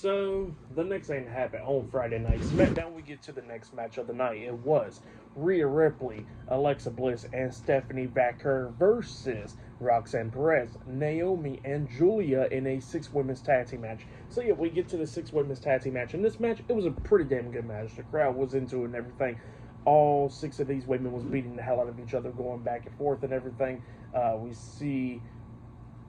So, the next thing that happened on Friday night, SmackDown, we get to the next match of the night. It was Rhea Ripley, Alexa Bliss, and Stephanie Vaquer versus Roxanne Perez, Naomi, and Giulia in a 6 women's tag team match. So, yeah, we get to the 6 women's tag team match. In this match, it was a pretty damn good match. The crowd was into it and everything. All 6 of these women was beating the hell out of each other, going back and forth and everything. We see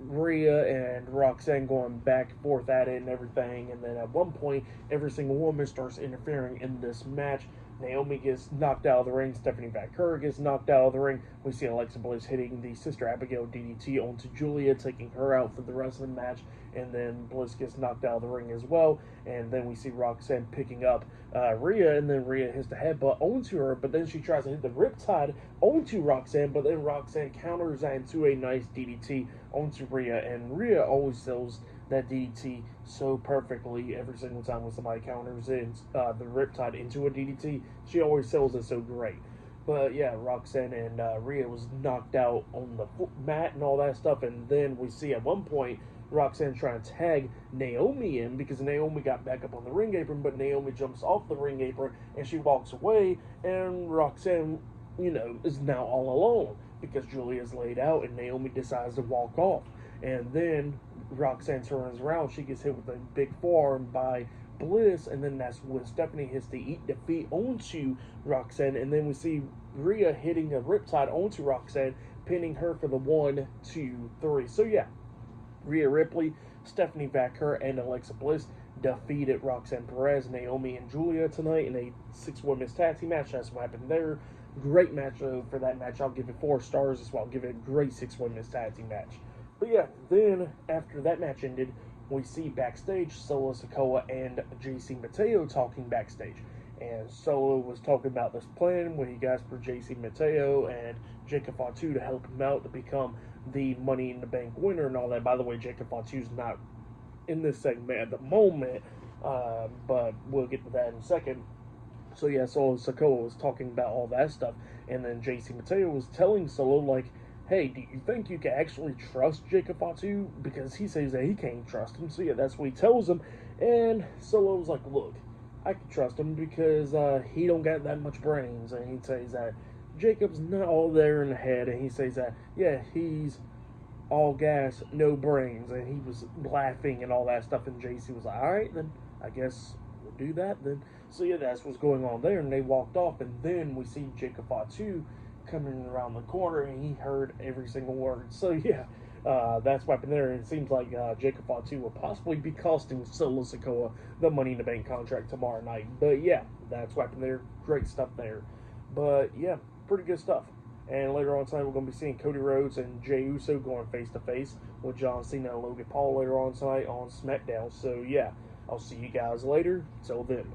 Rhea and Roxanne going back and forth at it and everything, and then at one point, every single woman starts interfering in this match. Naomi gets knocked out of the ring. Stephanie Vaquer gets knocked out of the ring. We see Alexa Bliss hitting the Sister Abigail DDT onto Giulia, taking her out for the rest of the match. And then Bliss gets knocked out of the ring as well. And then we see Roxanne picking up Rhea, and then Rhea hits the headbutt onto her. But then she tries to hit the Riptide onto Roxanne, but then Roxanne counters that into a nice DDT onto Rhea. And Rhea always sells that DDT so perfectly every single time when somebody counters in the Riptide into a DDT. She always sells it so great. But yeah, Roxanne and Rhea was knocked out on the mat and all that stuff. And then we see at one point Roxanne trying to tag Naomi in because Naomi got back up on the ring apron, but Naomi jumps off the ring apron and she walks away, and Roxanne, is now all alone because Giulia is laid out and Naomi decides to walk off. And then Roxanne turns around, she gets hit with a big forearm by Bliss, and then that's when Stephanie hits the Eat Defeat onto Roxanne, and then we see Rhea hitting a Riptide onto Roxanne, pinning her for the 1, 2, 3. So yeah, Rhea Ripley, Stephanie Vaquer, and Alexa Bliss defeated Roxanne Perez, Naomi, and Giulia tonight in a 6 women's tag team match. That's what happened there. Great match though. For that match, I'll give it 4 stars as well. I'll give it a great 6 women's tag team match. But yeah, then after that match ended, we see backstage Solo Sikoa and JC Mateo talking backstage. And Solo was talking about this plan where he got for JC Mateo and Jacob Fatu to help him out to become the Money in the Bank winner and all that. By the way, Jacob Fatu's not in this segment at the moment, but we'll get to that in a second. So yeah, Solo Sikoa was talking about all that stuff. And then JC Mateo was telling Solo, like, hey, do you think you can actually trust Jacob Fatu? Because he says that he can't trust him. So yeah, that's what he tells him. And Solo was like, look, I can trust him because he don't got that much brains. And he says that Jacob's not all there in the head. And he says that, yeah, he's all gas, no brains. And he was laughing and all that stuff. And JC was like, all right, then I guess we'll do that then. So yeah, that's what's going on there. And they walked off. And then we see Jacob Fatu coming around the corner, and he heard every single word. So yeah, that's what happened there. And it seems like Jacob Fatu will possibly be costing Solo Sikoa the Money in the Bank contract tomorrow night. But yeah, that's what happened there. Great stuff there. But yeah, pretty good stuff. And later on tonight, we're going to be seeing Cody Rhodes and Jey Uso going face to face with John Cena and Logan Paul later on tonight on SmackDown. So yeah, I'll see you guys later. Till then.